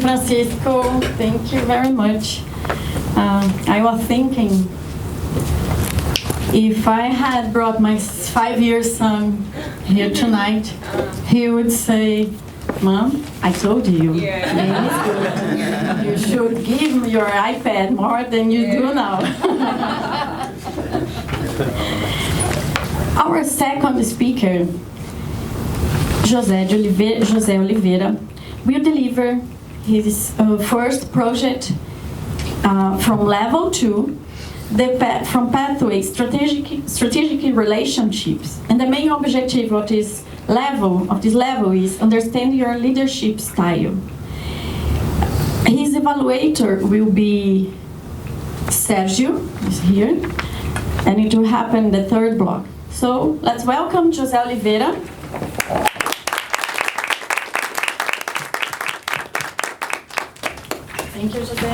Francisco. Thank you very much. I was thinking, if I had brought my 5-year son here tonight, he would say, Mom, I told you, you should give him your iPad more than you do now. Our second speaker, José Oliveira, will deliver his first project from level 2, from pathway strategic relationships. And the main objective of this level is understand your leadership style. His evaluator will be Sergio, is here, and it will happen in the third block. So let's welcome José Oliveira. Thank you, José.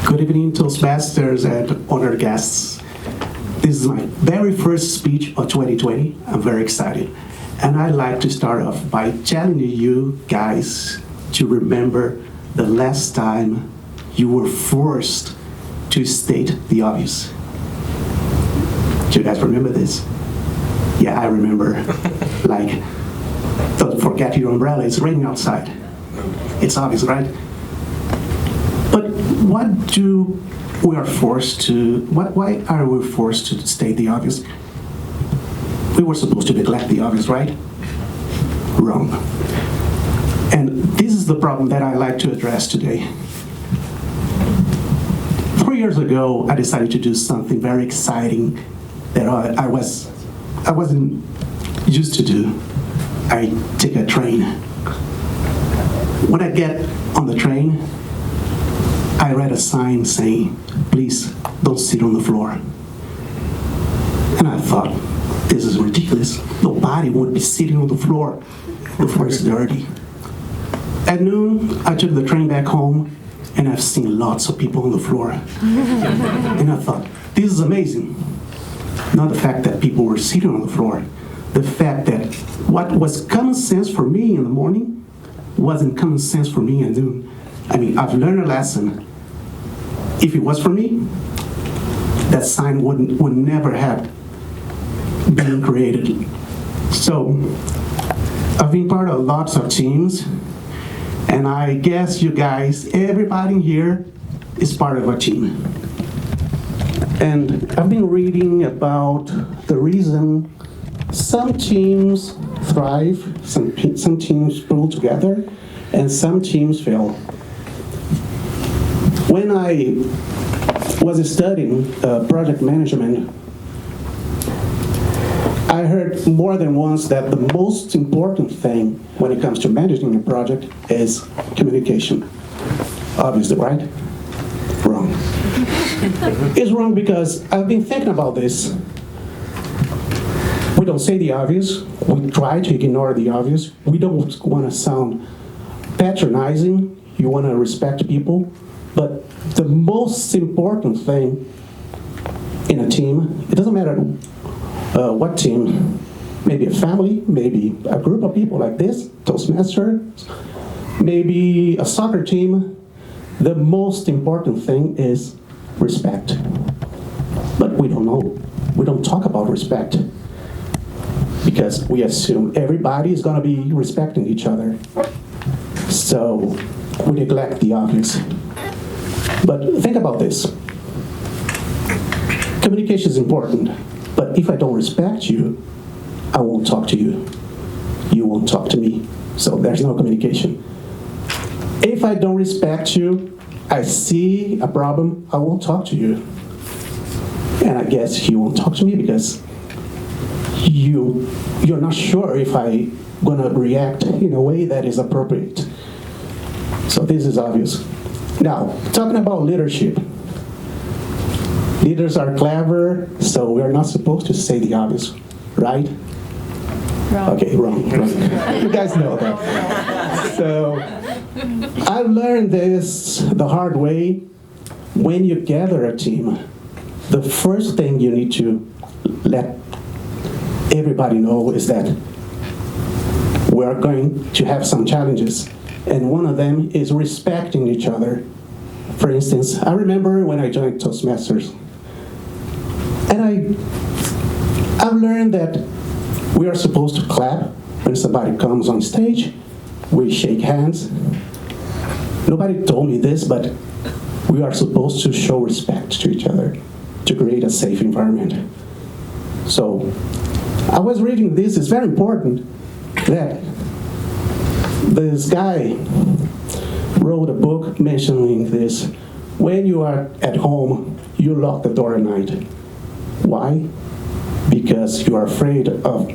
Good evening, Toastmasters and honored guests. This is my very first speech of 2020. I'm very excited. And I'd like to start off by challenging you guys to remember the last time you were forced to state the obvious. Do you guys remember this? Yeah, I remember. Like, don't forget your umbrella, it's raining outside. It's obvious, right? But why are we forced to state the obvious? We were supposed to neglect the obvious, right? Wrong. And this is the problem that I like to address today. 3 years ago, I decided to do something very exciting that I wasn't used to do. I take a train. When I get on the train, I read a sign saying, please don't sit on the floor. And I thought, this is ridiculous. Nobody would be sitting on the floor. The floor is dirty. At noon, I took the train back home, and I've seen lots of people on the floor. And I thought, this is amazing. Not the fact that people were sitting on the floor, the fact that what was common sense for me in the morning wasn't common sense for me at noon. I mean, I've learned a lesson. If it was for me, that sign would never have been created. So, I've been part of lots of teams, and I guess you guys, everybody here is part of a team. And I've been reading about the reason some teams thrive, some teams pull together, and some teams fail. When I was studying project management, I heard more than once that the most important thing when it comes to managing a project is communication. Obviously, right? Wrong. It's wrong because I've been thinking about this. We don't say the obvious. We try to ignore the obvious. We don't want to sound patronizing. You want to respect people. But the most important thing in a team, it doesn't matter what team, maybe a family, maybe a group of people like this, Toastmasters, maybe a soccer team, the most important thing is respect. But we don't know. We don't talk about respect because we assume everybody is going to be respecting each other. So we neglect the obvious. But think about this. Communication is important, but if I don't respect you, I won't talk to you. You won't talk to me. So there's no communication. If I don't respect you, I see a problem, I won't talk to you. And I guess you won't talk to me because you're not sure if I'm gonna react in a way that is appropriate. So this is obvious. Now, talking about leadership. Leaders are clever, so we're not supposed to say the obvious, right? Wrong. Okay, wrong. You guys know that. So, I learned this the hard way. When you gather a team, the first thing you need to let everybody know is that we're going to have some challenges. and one of them is respecting each other. For instance, I remember when I joined Toastmasters, and I've learned that we are supposed to clap when somebody comes on stage. We shake hands. Nobody told me this, but we are supposed to show respect to each other to create a safe environment. So I was reading this. It's very important that this guy wrote a book mentioning this. When you are at home, you lock the door at night. Why? Because you are afraid of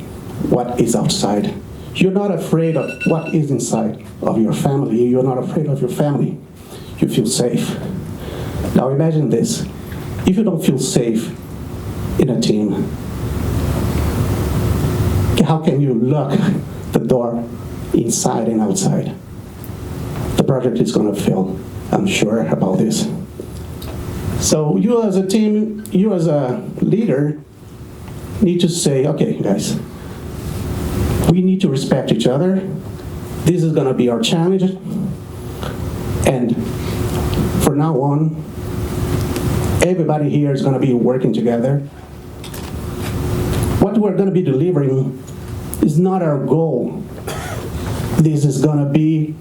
what is outside. You're not afraid of what is inside of your family. You're not afraid of your family. You feel safe. Now imagine this. If you don't feel safe in a team, how can you lock the door inside and outside? The project is going to fail. I'm sure about this. So you as a team, you as a leader, need to say, okay, guys, we need to respect each other. This is going to be our challenge. And from now on, everybody here is going to be working together. What we're going to be delivering is not our goal. This is going to be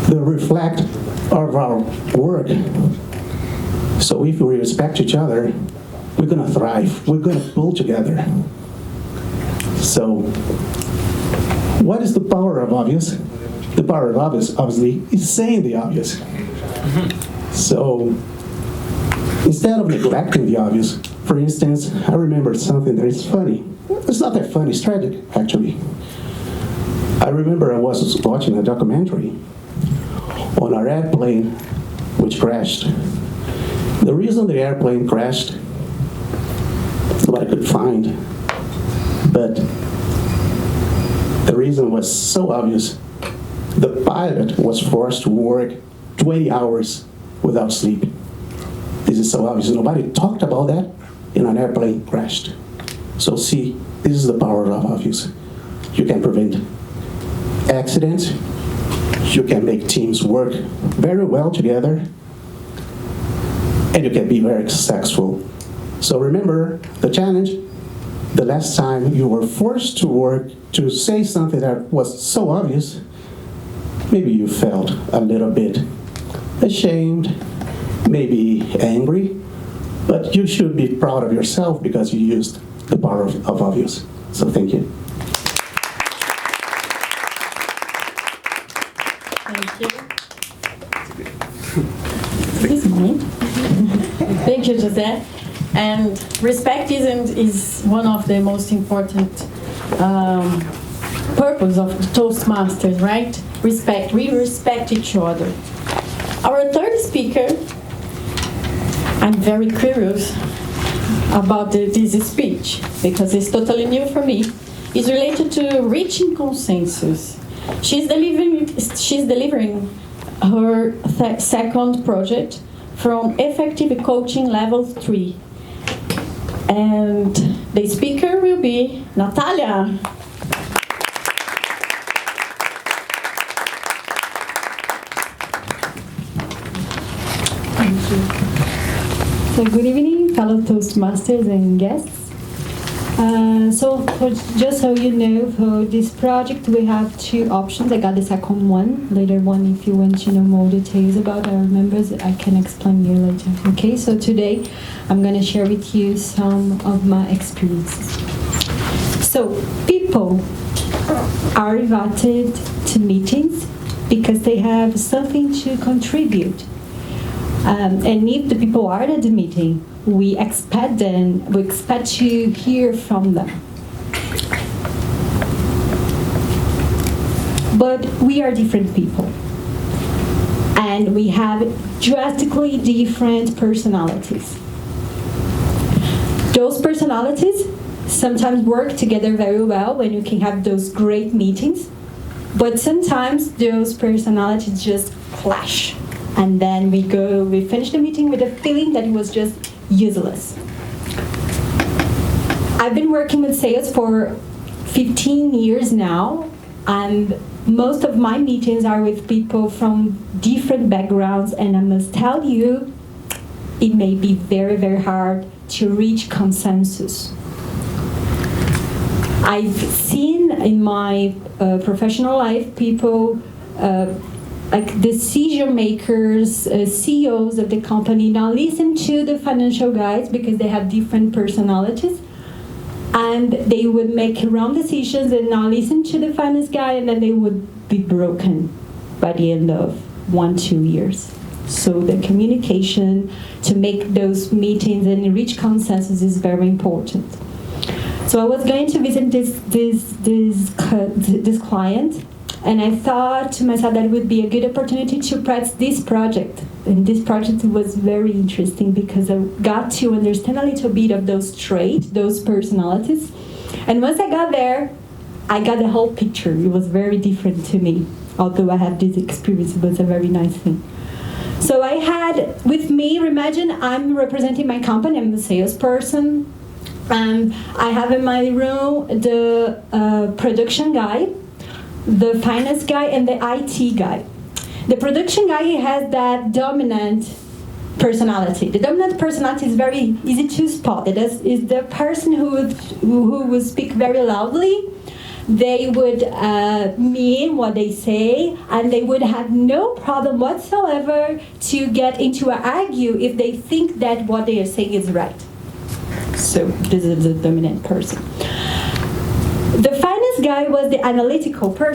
the reflect of our work. So if we respect each other, we're going to thrive. We're going to pull together. So what is the power of obvious? The power of obvious, obviously, is saying the obvious. So instead of neglecting the obvious, for instance, I remember something that is funny. It's not that funny, it's tragic, actually. I remember I was watching a documentary on our airplane which crashed. The reason the airplane crashed, nobody could find, but the reason was so obvious. The pilot was forced to work 20 hours without sleep. This is so obvious. Nobody talked about that in an airplane crashed. So see, this is the power of obvious. You can prevent accidents. You can make teams work very well together. And you can be very successful. So remember the challenge. The last time you were forced to work to say something that was so obvious, maybe you felt a little bit ashamed, maybe angry, but you should be proud of yourself because you used the power of obvious. So thank you. Thank you. This is mine. Thank you, José. And respect is one of the most important purpose of the Toastmasters, right? Respect. We respect each other. Our third speaker, I'm very curious about this speech because it's totally new for me. It's related to reaching consensus. She's delivering her second project from Effective Coaching Level 3. And the speaker will be Natalia. Thank you. So good evening, fellow Toastmasters and guests. Just so you know, for this project we have two options. I got the second one. Later on, if you want to know more details about our members, I can explain you later. Okay, so today I'm going to share with you some of my experiences. So people are invited to meetings because they have something to contribute. And if the people are at the meeting, we expect to hear from them. But we are different people. And we have drastically different personalities. Those personalities sometimes work together very well when you can have those great meetings. But sometimes those personalities just clash. And then we finish the meeting with a feeling that it was just useless. I've been working with sales for 15 years now, and most of my meetings are with people from different backgrounds, and I must tell you, it may be very, very hard to reach consensus. I've seen in my professional life people like decision makers, CEOs of the company now listen to the financial guys because they have different personalities, and they would make wrong decisions and now listen to the finance guy, and then they would be broken by the end of 1-2 years. So the communication to make those meetings and reach consensus is very important. So I was going to visit this client, and I thought to myself that it would be a good opportunity to practice this project. And this project was very interesting because I got to understand a little bit of those traits, those personalities. And once I got there, I got the whole picture. It was very different to me. Although I had this experience, it was a very nice thing. So I had with me, imagine I'm representing my company, I'm the salesperson. I have in my room the production guy, the finance guy, and the IT guy. The production guy, he has that dominant personality. The dominant personality is very easy to spot. It is the person who would speak very loudly. They would mean what they say, and they would have no problem whatsoever to get into an argue if they think that what they are saying is right. So this is the dominant person. The finance guy was the analytical person.